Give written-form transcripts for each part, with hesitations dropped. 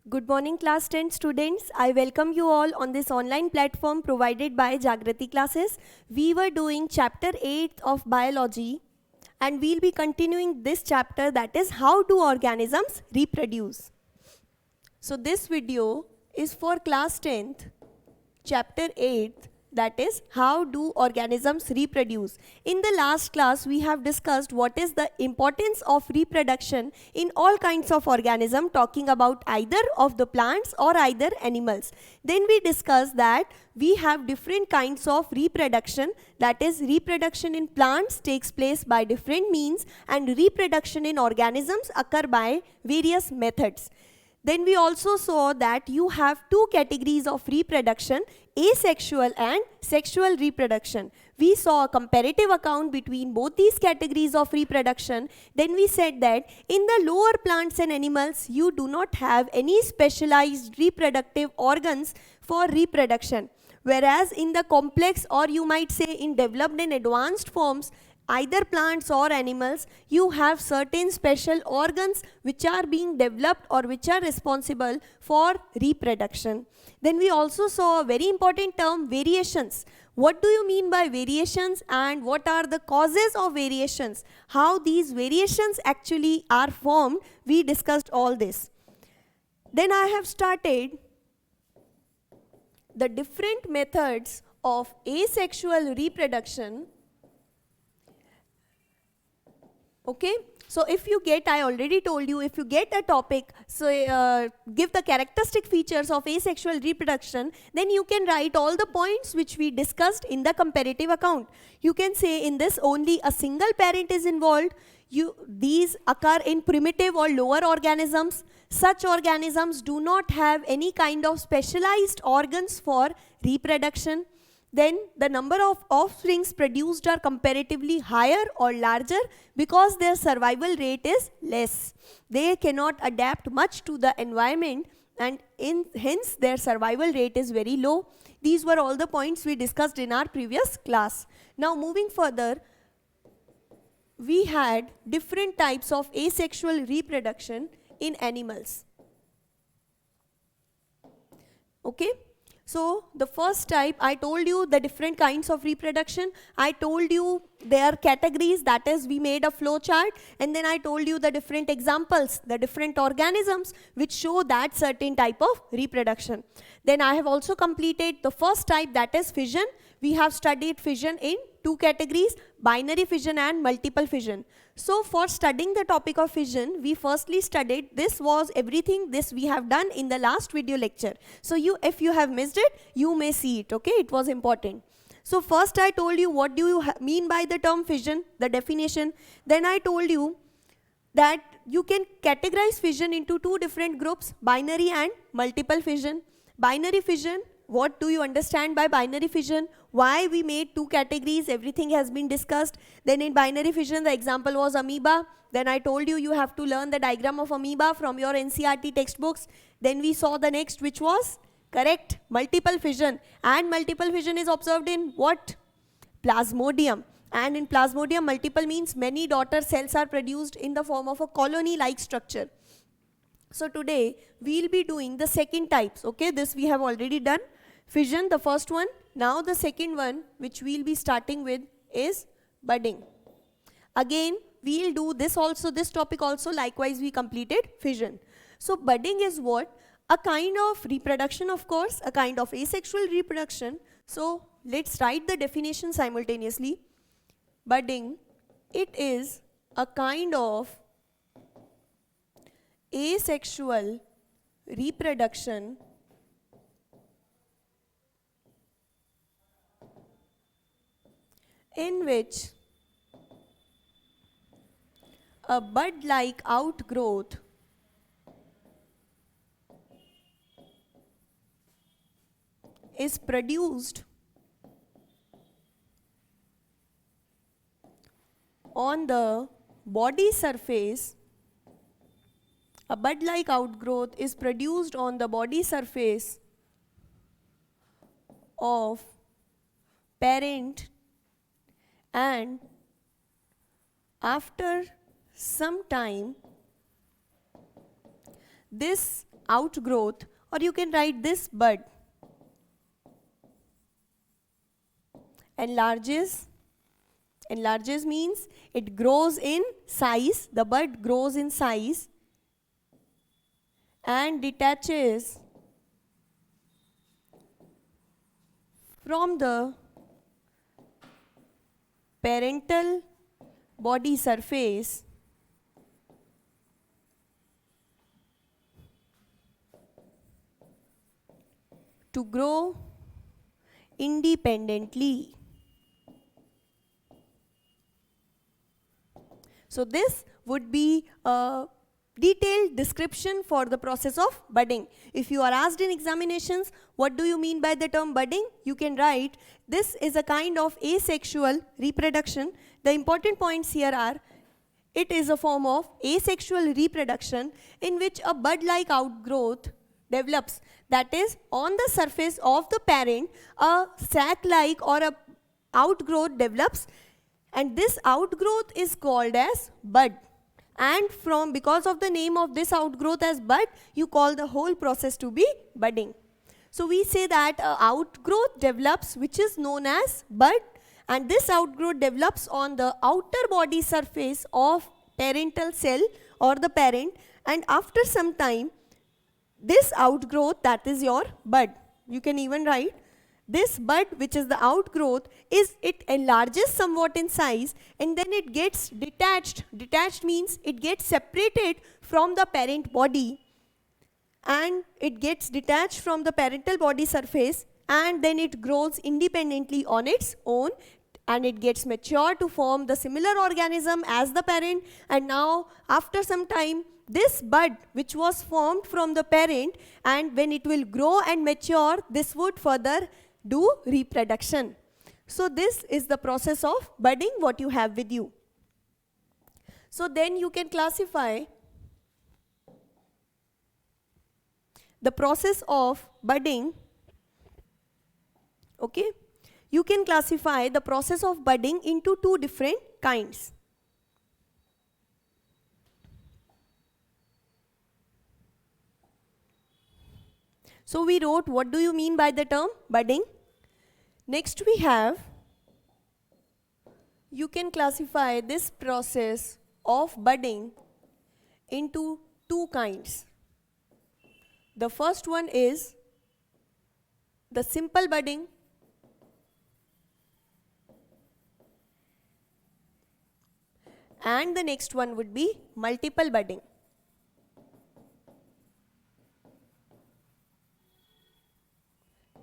Good morning, class 10 students. I welcome you all on this online platform provided by Jagrati Classes. We were doing chapter 8 of biology and we'll be continuing this chapter, that is how do organisms reproduce. So this video is for class 10th, chapter 8, that is how do organisms reproduce. In the last class we have discussed what is the importance of reproduction in all kinds of organisms, talking about either of the plants or either animals. Then we discussed that we have different kinds of reproduction, that is reproduction in plants takes place by different means and reproduction in organisms occur by various methods. Then we also saw that you have two categories of reproduction, asexual and sexual reproduction. We saw a comparative account between both these categories of reproduction. Then we said that in the lower plants and animals, you do not have any specialized reproductive organs for reproduction. Whereas in the complex, or you might say in developed and advanced forms, either plants or animals, you have certain special organs which are being developed or which are responsible for reproduction. Then we also saw a very important term, variations. What do you mean by variations and what are the causes of variations? How these variations actually are formed, we discussed all this. Then I have started the different methods of asexual reproduction. Okay, so if you get, I already told you, if you get a topic, so give the characteristic features of asexual reproduction, then you can write all the points which we discussed in the comparative account. You can say in this only a single parent is involved. These occur in primitive or lower organisms. Such organisms do not have any kind of specialized organs for reproduction. Then the number of offsprings produced are comparatively higher or larger because their survival rate is less. They cannot adapt much to the environment and hence their survival rate is very low. These were all the points we discussed in our previous class. Now moving further, we had different types of asexual reproduction in animals. Okay? So the first type, I told you the different kinds of reproduction. I told you their categories, that is we made a flow chart, and then I told you the different examples, the different organisms which show that certain type of reproduction. Then I have also completed the first type, that is fission. We have studied fission in two categories, binary fission and multiple fission. So for studying the topic of fission, we firstly studied, this was everything this we have done in the last video lecture. So if you have missed it, you may see it, okay? It was important. So first I told you what do you mean by the term fission, the definition. Then I told you that you can categorize fission into two different groups, binary and multiple fission. Binary fission, what do you understand by binary fission? Why we made two categories, everything has been discussed. Then in binary fission, the example was amoeba. Then I told you, you have to learn the diagram of amoeba from your NCERT textbooks. Then we saw the next, which was correct, multiple fission. And multiple fission is observed in what? Plasmodium. And in Plasmodium, multiple means many daughter cells are produced in the form of a colony-like structure. So today, we'll be doing the second types, okay? This we have already done. Fission, the first one. Now the second one, which we'll be starting with, is budding. Again, we'll do this also, this topic also, likewise we completed fission. So budding is what? A kind of reproduction, of course, a kind of asexual reproduction. So let's write the definition simultaneously. Budding, it is a kind of asexual reproduction in which a bud-like outgrowth is produced on the body surface. A bud-like outgrowth is produced on the body surface of parent, and after some time this outgrowth, or you can write this bud enlarges. Enlarges means it grows in size, the bud grows in size and detaches from the parental body surface to grow independently. So this would be a detailed description for the process of budding. If you are asked in examinations, what do you mean by the term budding? You can write, this is a kind of asexual reproduction. The important points here are, it is a form of asexual reproduction in which a bud-like outgrowth develops. That is, on the surface of the parent, a sac-like or a outgrowth develops, and this outgrowth is called as bud. And because of the name of this outgrowth as bud, you call the whole process to be budding. So we say that a outgrowth develops which is known as bud, and this outgrowth develops on the outer body surface of parental cell or the parent, and after some time this outgrowth, that is your bud. You can even write this bud, which is the outgrowth, it enlarges somewhat in size and then it gets detached. Detached means it gets separated from the parent body, and it gets detached from the parental body surface, and then it grows independently on its own, and it gets mature to form the similar organism as the parent. And now after some time, this bud which was formed from the parent, and when it will grow and mature, this would further do reproduction. So this is the process of budding what you have with you. So then you can classify the process of budding. Okay, you can classify the process of budding into two different kinds. So we wrote, what do you mean by the term budding? Next we have, you can classify this process of budding into two kinds. The first one is the simple budding, and the next one would be multiple budding.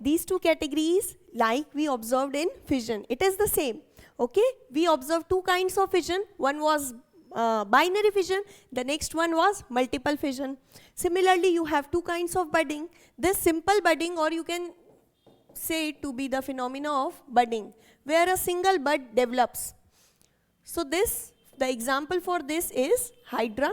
These two categories, like we observed in fission, it is the same. Okay, we observed two kinds of fission. One was binary fission, the next one was multiple fission. Similarly, you have two kinds of budding. This simple budding, or you can say it to be the phenomena of budding, where a single bud develops. So this, the example for this is hydra,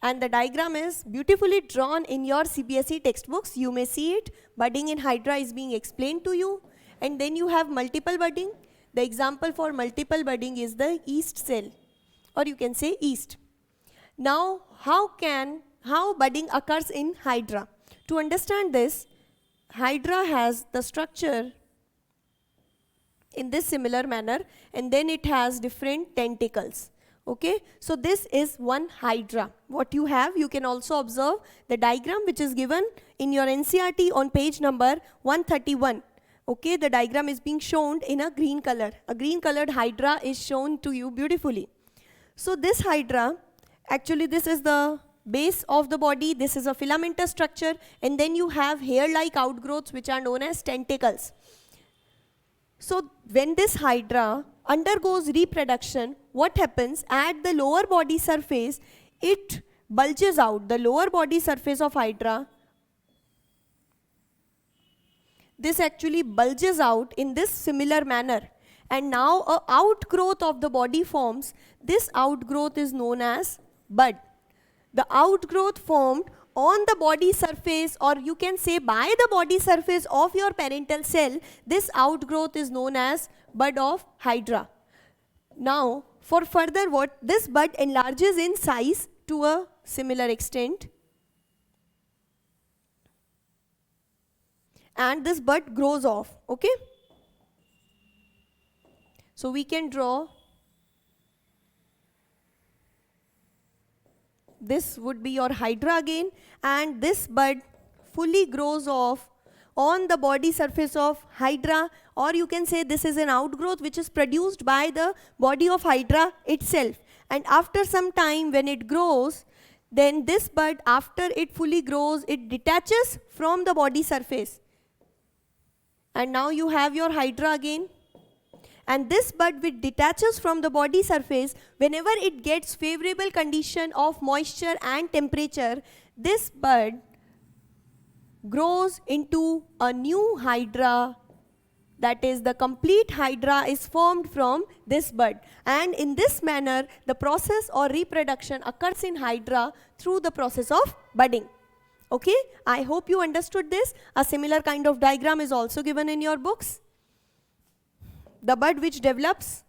and the diagram is beautifully drawn in your CBSE textbooks. You may see it. Budding in hydra is being explained to you. And then you have multiple budding. The example for multiple budding is the yeast cell, or you can say yeast. Now, how budding occurs in hydra? To understand this, hydra has the structure in this similar manner, and then it has different tentacles. Okay, so this is one hydra. What you have, you can also observe the diagram which is given in your NCERT on page number 131. Okay, the diagram is being shown in a green color. A green colored hydra is shown to you beautifully. So this hydra, actually this is the base of the body, this is a filamentous structure, and then you have hair-like outgrowths which are known as tentacles. So when this hydra undergoes reproduction, what happens at the lower body surface, it bulges out. The lower body surface of hydra, this actually bulges out in this similar manner, and now a outgrowth of the body forms. This outgrowth is known as bud. The outgrowth formed on the body surface, or you can say by the body surface of your parental cell, this outgrowth is known as bud of hydra. Now, for further, what this bud enlarges in size to a similar extent, and this bud grows off. Okay, so we can draw, this would be your hydra again, and this bud fully grows off on the body surface of hydra, or you can say this is an outgrowth which is produced by the body of hydra itself. And after some time when it grows, then this bud, after it fully grows, it detaches from the body surface, and now you have your hydra again. And this bud which detaches from the body surface, whenever it gets favorable condition of moisture and temperature, this bud grows into a new hydra. That is, the complete hydra is formed from this bud. And in this manner, the process or reproduction occurs in hydra through the process of budding. Okay, I hope you understood this. A similar kind of diagram is also given in your books. The bud which develops,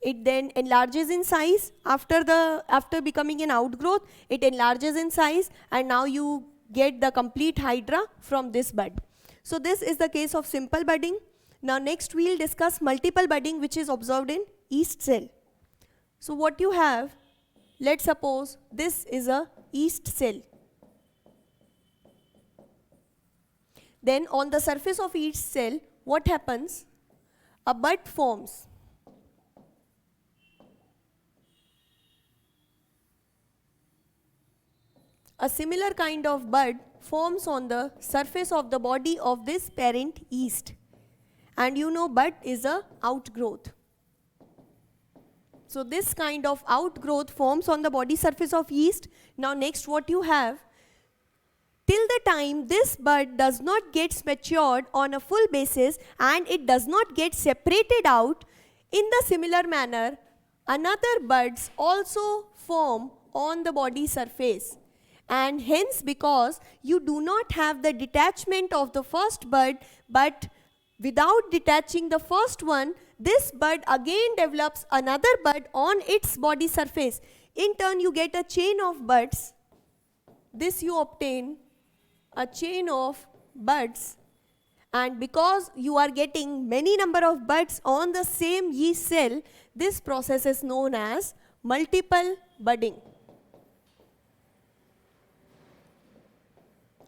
it then enlarges in size. After becoming an outgrowth, it enlarges in size, and now you get the complete hydra from this bud. So this is the case of simple budding. Now next we'll discuss multiple budding, which is observed in yeast cell. So what you have, let's suppose this is a yeast cell. Then on the surface of yeast cell, what happens? A bud forms. A similar kind of bud forms on the surface of the body of this parent yeast. And you know, bud is a outgrowth. So this kind of outgrowth forms on the body surface of yeast. Now next what you have, till the time this bud does not get matured on a full basis and it does not get separated out, in the similar manner, another buds also form on the body surface. And hence, because you do not have the detachment of the first bud, but without detaching the first one, this bud again develops another bud on its body surface. In turn, you get a chain of buds. This you obtain a chain of buds, and because you are getting many number of buds on the same yeast cell, this process is known as multiple budding.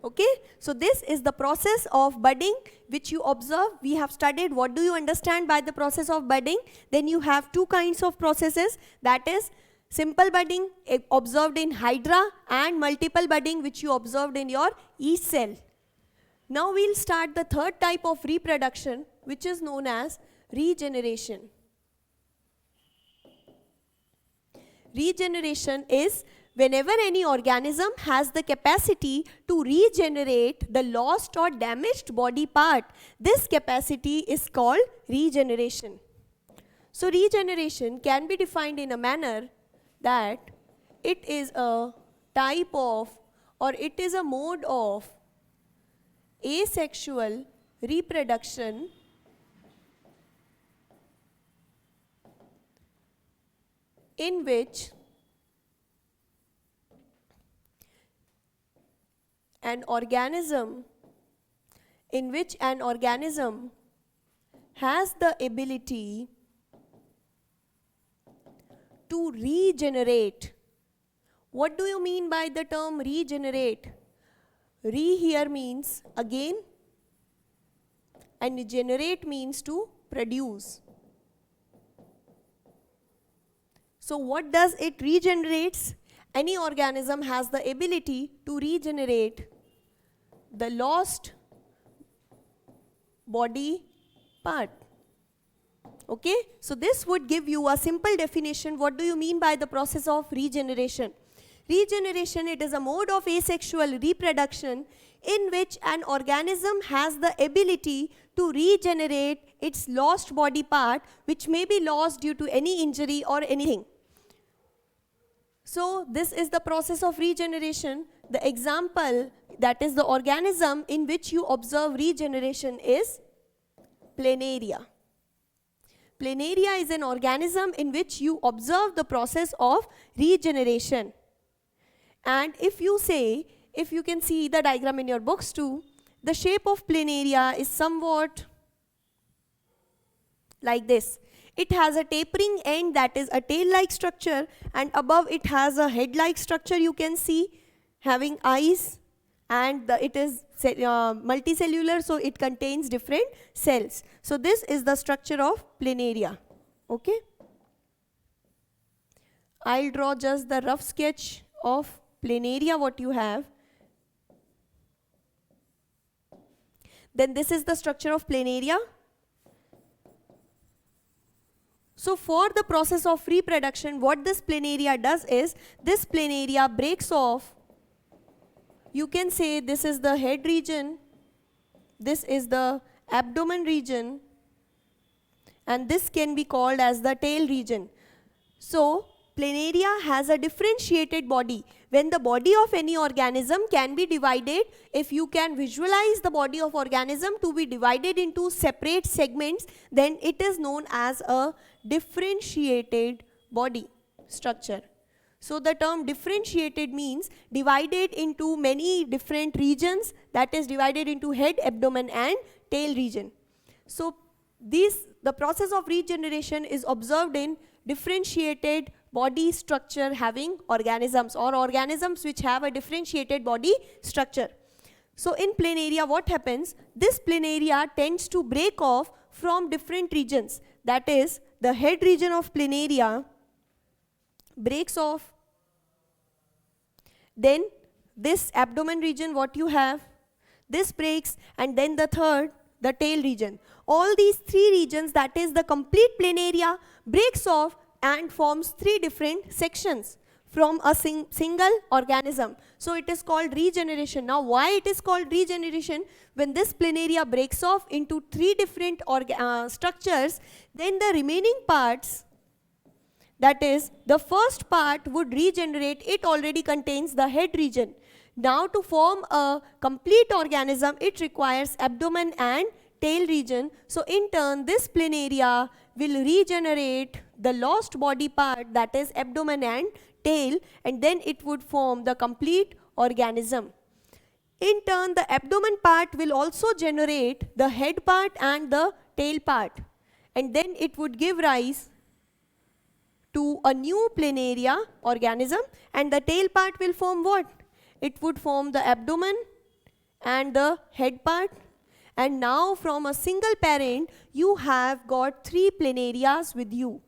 Okay, so this is the process of budding which you observe. We have studied what do you understand by the process of budding. Then you have two kinds of processes, that is simple budding observed in hydra and multiple budding which you observed in your yeast cell. Now we'll start the third type of reproduction, which is known as regeneration. Regeneration is whenever any organism has the capacity to regenerate the lost or damaged body part. This capacity is called regeneration. So regeneration can be defined in a manner that it is a type of, or it is a mode of asexual reproduction in which an organism has the ability to regenerate. What do you mean by the term regenerate? Re here means again, and generate means to produce. So what does it regenerates? Any organism has the ability to regenerate the lost body part. Okay, so this would give you a simple definition. What do you mean by the process of regeneration? Regeneration, it is a mode of asexual reproduction in which an organism has the ability to regenerate its lost body part, which may be lost due to any injury or anything. So this is the process of regeneration. The example, that is the organism in which you observe regeneration, is planaria. Planaria is an organism in which you observe the process of regeneration. And if you say, if you can see the diagram in your books too, The shape of planaria is somewhat like this. It has a tapering end, that is a tail-like structure, and above it has a head-like structure, you can see, having eyes, and it is multicellular, so it contains different cells. So this is the structure of planaria. Okay. I'll draw just the rough sketch of planaria what you have. Then this is the structure of planaria. So for the process of reproduction, what this planaria does is, this planaria breaks off. You can say this is the head region, this is the abdomen region, and this can be called as the tail region. So planaria has a differentiated body. When the body of any organism can be divided, if you can visualize the body of organism to be divided into separate segments, then it is known as a differentiated body structure. So the term differentiated means divided into many different regions, that is divided into head, abdomen and tail region. So the process of regeneration is observed in differentiated body structure having organisms, or organisms which have a differentiated body structure. So in planaria what happens? This planaria tends to break off from different regions, that is the head region of planaria breaks off, then this abdomen region what you have, this breaks, and then the third, the tail region. All these three regions, that is the complete planaria, breaks off and forms three different sections from a single organism. So it is called regeneration. Now why it is called regeneration? When this planaria breaks off into three different structures, then the remaining parts, that is the first part would regenerate, it already contains the head region. Now to form a complete organism, it requires abdomen and tail region. So in turn this planaria will regenerate the lost body part, that is abdomen and tail, and then it would form the complete organism. In turn the abdomen part will also generate the head part and the tail part, and then it would give rise to a new planaria organism, and the tail part will form what? It would form the abdomen and the head part. And now from a single parent you have got three planarias with you.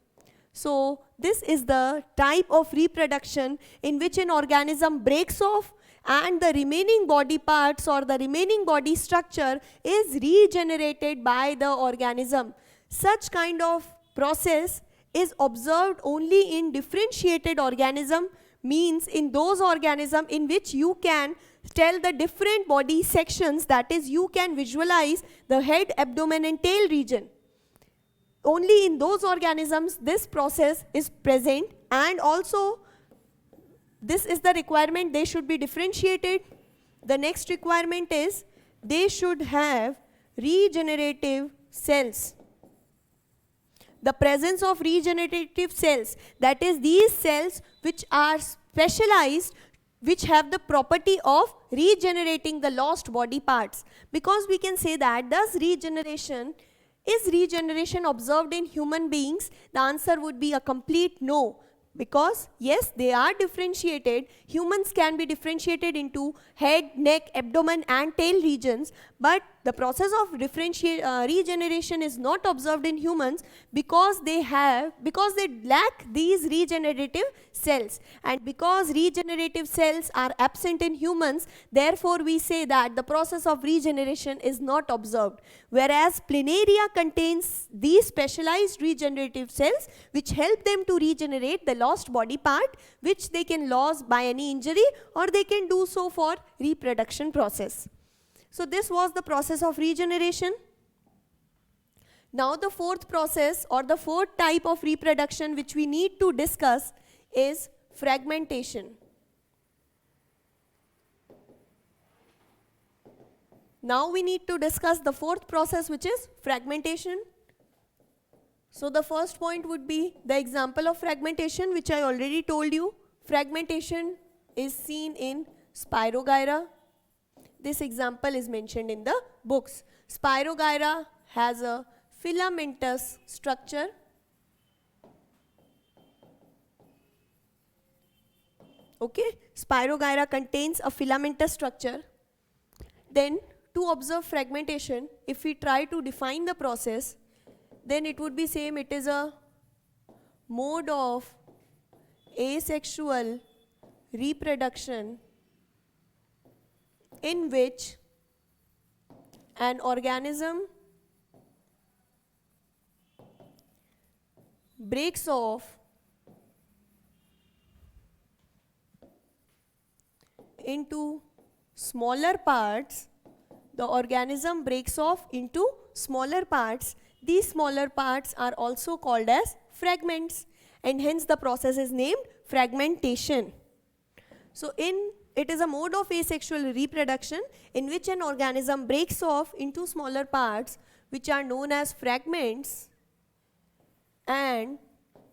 So this is the type of reproduction in which an organism breaks off and the remaining body parts or the remaining body structure is regenerated by the organism. Such kind of process is observed only in differentiated organism, means in those organisms in which you can tell the different body sections, that is you can visualize the head, abdomen and tail region. Only in those organisms this process is present, and also this is the requirement, they should be differentiated. The next requirement is they should have regenerative cells. The presence of regenerative cells, that is these cells which are specialized, which have the property of regenerating the lost body parts. Because we can say that, does regeneration observed in human beings? The answer would be a complete no. Because yes, they are differentiated. Humans can be differentiated into head, neck, abdomen and tail regions, but the process of regeneration is not observed in humans because they lack these regenerative cells, and because regenerative cells are absent in humans, therefore we say that the process of regeneration is not observed. Whereas planaria contains these specialized regenerative cells which help them to regenerate the lost body part, which they can lose by any injury or they can do so for reproduction process. So this was the process of regeneration. Now the fourth process or the fourth type of reproduction which we need to discuss is fragmentation. Now we need to discuss the fourth process, which is fragmentation. So the first point would be the example of fragmentation, which I already told you. Fragmentation is seen in Spirogyra, This example is mentioned in the books. Spirogyra has a filamentous structure. Okay, Spirogyra contains a filamentous structure. Then to observe fragmentation, if we try to define the process, then it would be same, it is a mode of asexual reproduction in which an organism breaks off into smaller parts. The organism breaks off into smaller parts. These smaller parts are also called as fragments, and hence the process is named fragmentation. So it is a mode of asexual reproduction in which an organism breaks off into smaller parts which are known as fragments, and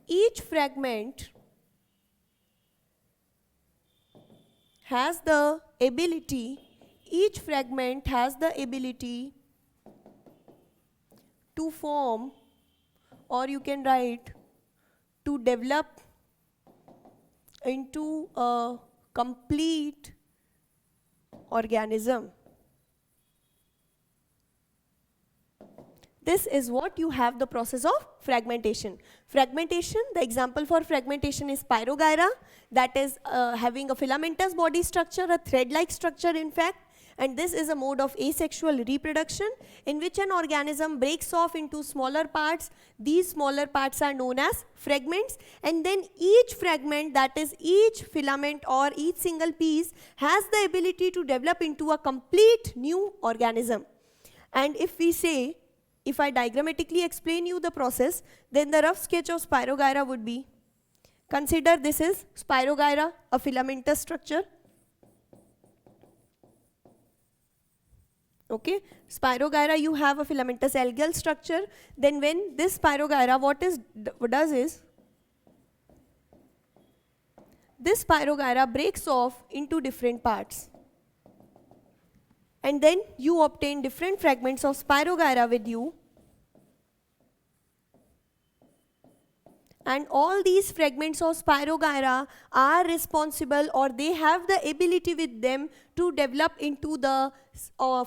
each fragment has the ability to form, or you can write to develop into a complete organism. This is what you have the process of fragmentation. Fragmentation, the example for fragmentation is Spirogyra, that is having a filamentous body structure, a thread-like structure in fact, and this is a mode of asexual reproduction in which an organism breaks off into smaller parts. These smaller parts are known as fragments, and then each fragment, that is each filament or each single piece, has the ability to develop into a complete new organism. And if we say, if I diagrammatically explain you the process, then the rough sketch of Spirogyra would be, consider this is Spirogyra, a filamentous structure. Okay, Spirogyra, you have a filamentous algal structure. Then when this Spirogyra, what does is, this Spirogyra breaks off into different parts. And then you obtain different fragments of Spirogyra with you. And all these fragments of Spirogyra are responsible, or they have the ability with them to develop into the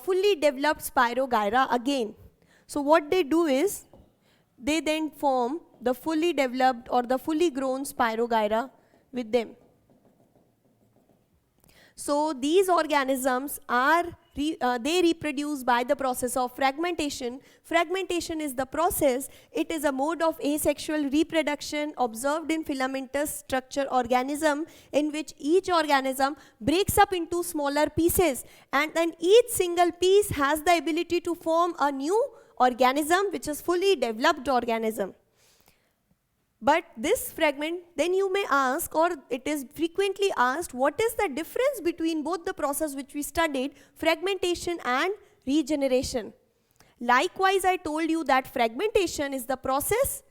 fully developed Spirogyra again. So what they do is, they then form the fully developed or the fully grown Spirogyra with them. So these organisms are they reproduce by the process of fragmentation. Fragmentation is the process. It is a mode of asexual reproduction observed in filamentous structure organism in which each organism breaks up into smaller pieces, and then each single piece has the ability to form a new organism which is fully developed organism. But this fragment, then you may ask, or it is frequently asked, what is the difference between both the process which we studied, fragmentation and regeneration? Likewise, I told you that fragmentation is the process,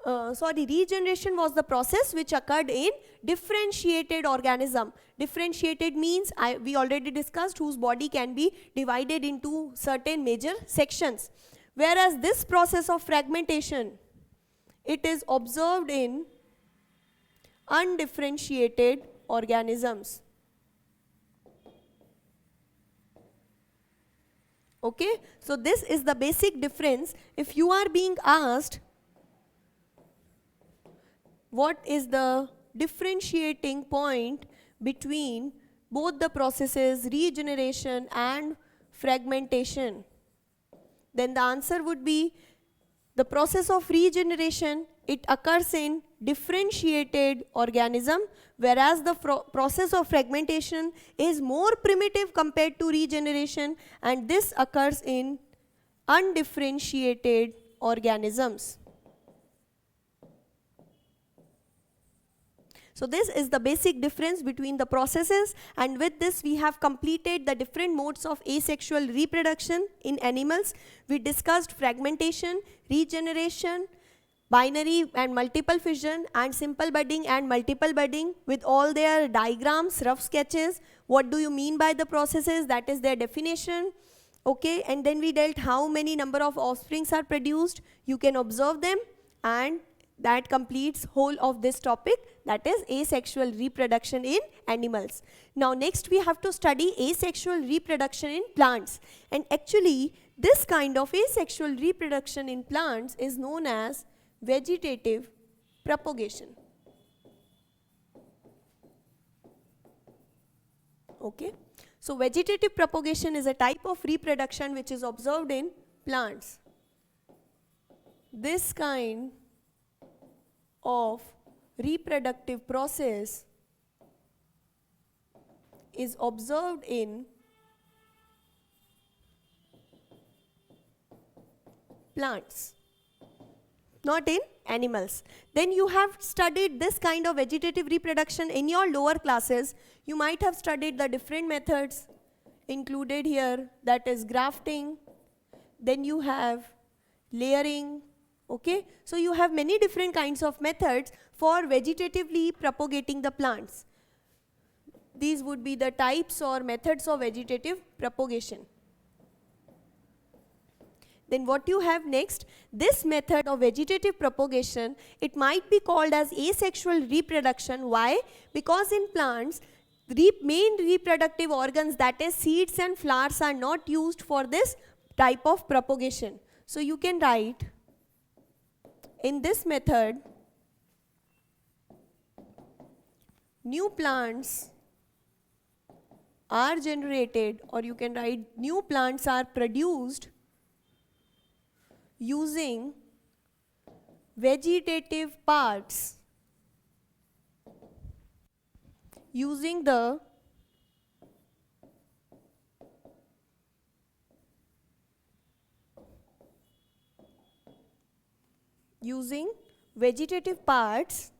regeneration was the process which occurred in differentiated organism. Differentiated means, we already discussed, whose body can be divided into certain major sections. Whereas this process of fragmentation, it is observed in undifferentiated organisms. Okay, so this is the basic difference. If you are being asked what is the differentiating point between both the processes regeneration and fragmentation, then the answer would be, the process of regeneration, it occurs in differentiated organism, whereas the process of fragmentation is more primitive compared to regeneration, and this occurs in undifferentiated organisms. So this is the basic difference between the processes, and with this we have completed the different modes of asexual reproduction in animals. We discussed fragmentation, regeneration, binary and multiple fission and simple budding and multiple budding with all their diagrams, rough sketches. What do you mean by the processes? That is their definition. Okay, and then we dealt how many number of offsprings are produced. You can observe them, and that completes whole of this topic, that is asexual reproduction in animals. Now next we have to study asexual reproduction in plants, and actually this kind of asexual reproduction in plants is known as vegetative propagation. Okay, so vegetative propagation is a type of reproduction which is observed in plants. This kind of reproductive process is observed in plants, not in animals. Then you have studied this kind of vegetative reproduction in your lower classes. You might have studied the different methods included here, that is grafting, then you have layering. Okay, so you have many different kinds of methods for vegetatively propagating the plants. These would be the types or methods of vegetative propagation. Then what you have next, this method of vegetative propagation, it might be called as asexual reproduction. Why? Because in plants, main reproductive organs, that is seeds and flowers, are not used for this type of propagation. So you can write, in this method, new plants are generated, or you can write new plants are produced using vegetative parts, using the vegetative parts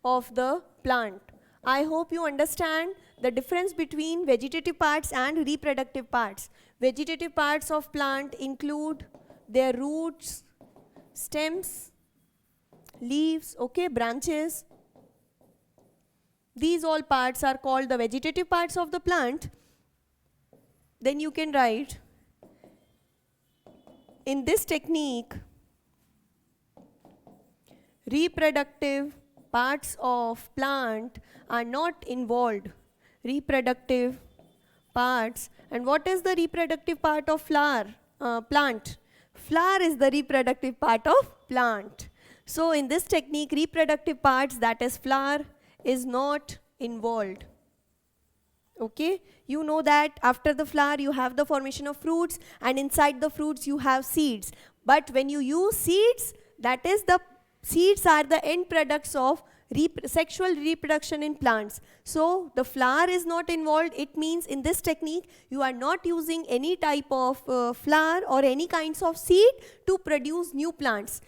of the plant. I hope you understand the difference between vegetative parts and reproductive parts. Vegetative parts of plant include their roots, stems, leaves, okay, branches. These all parts are called the vegetative parts of the plant. Then you can write, in this technique, reproductive parts of plant are not involved. Reproductive parts. And what is the reproductive part of plant? Flower is the reproductive part of plant. So in this technique, reproductive parts, that is flower, is not involved. Okay, you know that after the flower you have the formation of fruits, and inside the fruits you have seeds. But when you use seeds, that is the seeds are the end products of sexual reproduction in plants. So the flower is not involved. It means in this technique you are not using any type of flower or any kinds of seed to produce new plants.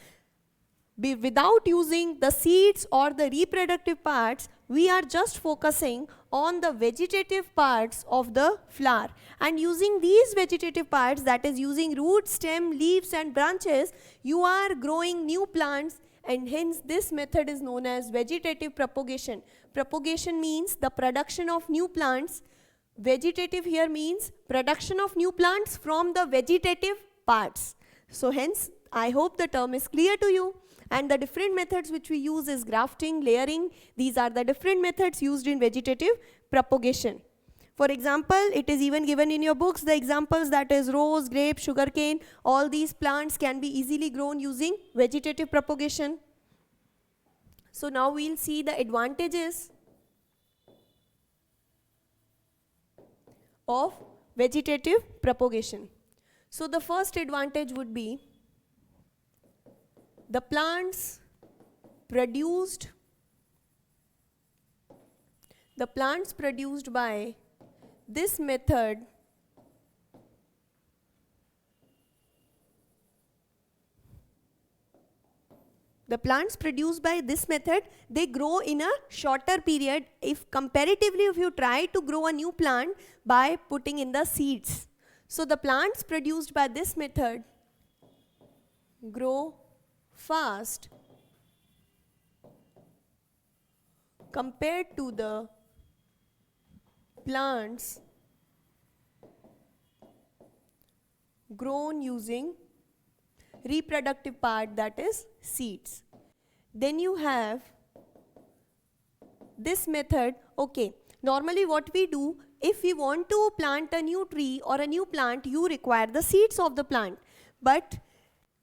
Without using the seeds or the reproductive parts, we are just focusing on the vegetative parts of the flower. And using these vegetative parts, that is using roots, stem, leaves and branches, you are growing new plants, and hence this method is known as vegetative propagation. Propagation means the production of new plants. Vegetative here means production of new plants from the vegetative parts. So hence, I hope the term is clear to you. And the different methods which we use is grafting, layering. These are the different methods used in vegetative propagation. For example, it is even given in your books, the examples, that is rose, grape, sugarcane. All these plants can be easily grown using vegetative propagation. So now we'll see the advantages of vegetative propagation. So the first advantage would be, the plants produced by this method they grow in a shorter period if comparatively if you try to grow a new plant by putting in the seeds. So the plants produced by this method grow fast compared to the plants grown using reproductive part, that is seeds. Then you have this method. Okay, normally what we do, if we want to plant a new tree or a new plant, you require the seeds of the plant. But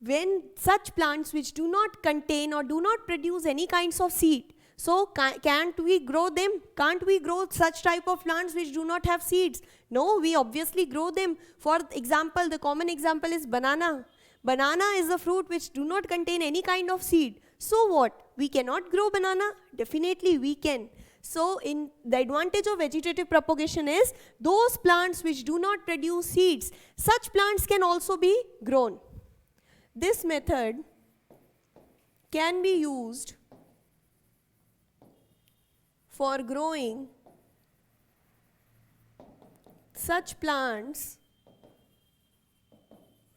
when such plants which do not contain or do not produce any kinds of seed, so can't we grow them? Can't we grow such type of plants which do not have seeds? No, we obviously grow them. For example, the common example is banana. Banana is a fruit which do not contain any kind of seed. So what? We cannot grow banana? Definitely we can. So in the advantage of vegetative propagation is those plants which do not produce seeds, such plants can also be grown. This method can be used for growing such plants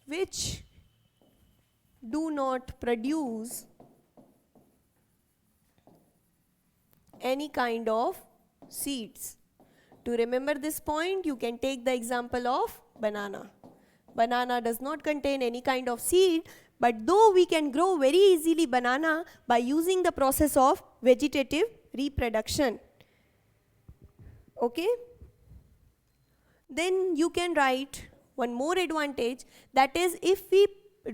which do not produce any kind of seeds. To remember this point, you can take the example of banana. Banana does not contain any kind of seed, but though we can grow very easily banana by using the process of vegetative reproduction. Okay? Then you can write one more advantage, that is if we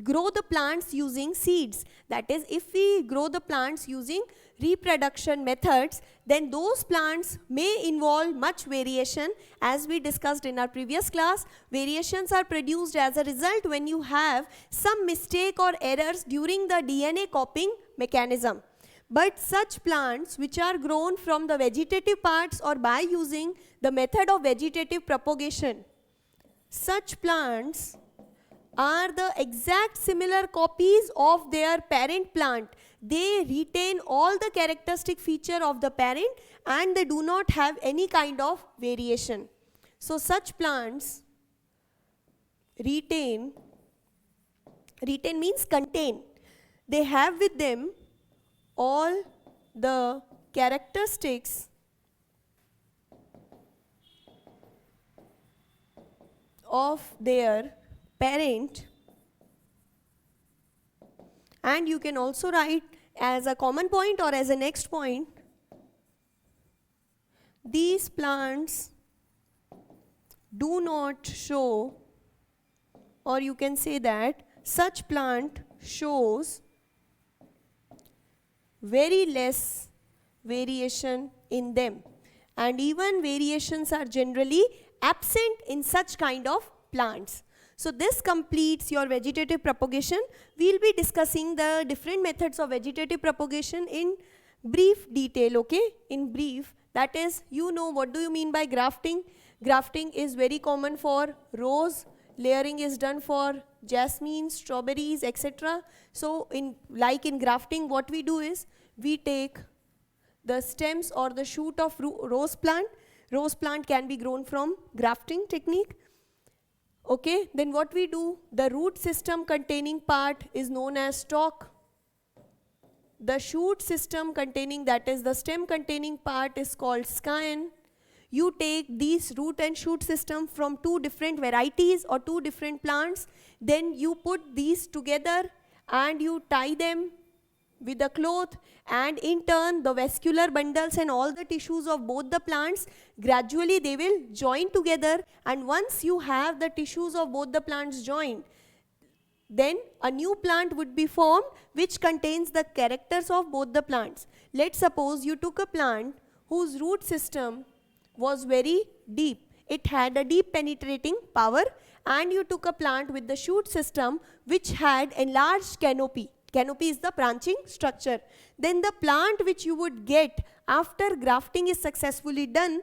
grow the plants using seeds, that is if we grow the plants using reproduction methods, then those plants may involve much variation. As we discussed in our previous class, variations are produced as a result when you have some mistake or errors during the DNA copying mechanism. But such plants which are grown from the vegetative parts or by using the method of vegetative propagation, such plants are the exact similar copies of their parent plant. They retain all the characteristic feature of the parent and they do not have any kind of variation. So such plants retain means contain. They have with them all the characteristics of their parent, and you can also write as a common point or as a next point, these plants do not show, or you can say that such plant shows very less variation in them, and even variations are generally absent in such kind of plants. So this completes your vegetative propagation. We will be discussing the different methods of vegetative propagation in brief detail, okay? In brief, that is, you know what do you mean by grafting. Grafting is very common for rose, layering is done for jasmine, strawberries, etc. So in grafting, what we do is we take the stems or the shoot of rose plant. Rose plant can be grown from grafting technique. Okay, then what we do, the root system containing part is known as stalk. The shoot system containing, that is the stem containing part, is called scion. You take these root and shoot system from two different varieties or two different plants, then you put these together and you tie them with a cloth, and in turn the vascular bundles and all the tissues of both the plants, gradually they will join together, and once you have the tissues of both the plants joined, then a new plant would be formed which contains the characters of both the plants. Let's suppose you took a plant whose root system was very deep. It had a deep penetrating power, and you took a plant with the shoot system which had enlarged canopy. Canopy is the branching structure. Then the plant which you would get after grafting is successfully done,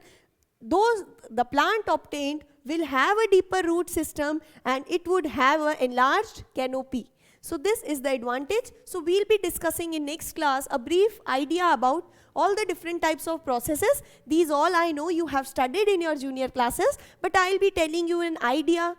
the plant obtained will have a deeper root system and it would have an enlarged canopy. So this is the advantage. So we'll be discussing in next class a brief idea about all the different types of processes. These all I know you have studied in your junior classes, but I'll be telling you an idea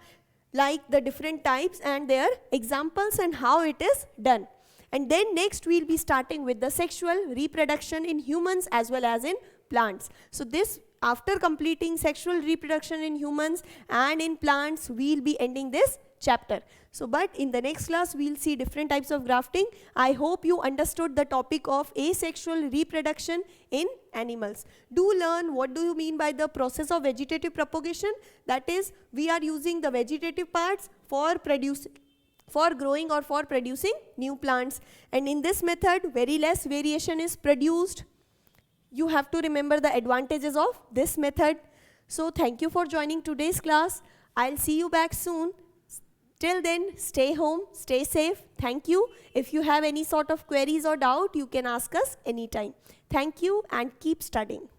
like the different types and their examples and how it is done. And then next we'll be starting with the sexual reproduction in humans as well as in plants. So this, after completing sexual reproduction in humans and in plants, we'll be ending this chapter. So but in the next class we'll see different types of grafting. I hope you understood the topic of asexual reproduction in animals. Do learn what do you mean by the process of vegetative propagation. That is, we are using the vegetative parts for growing or for producing new plants, and in this method very less variation is produced. You have to remember the advantages of this method. So thank you for joining today's class. I'll see you back soon. Till then, stay home, stay safe. Thank you. If you have any sort of queries or doubt, you can ask us anytime. Thank you and keep studying.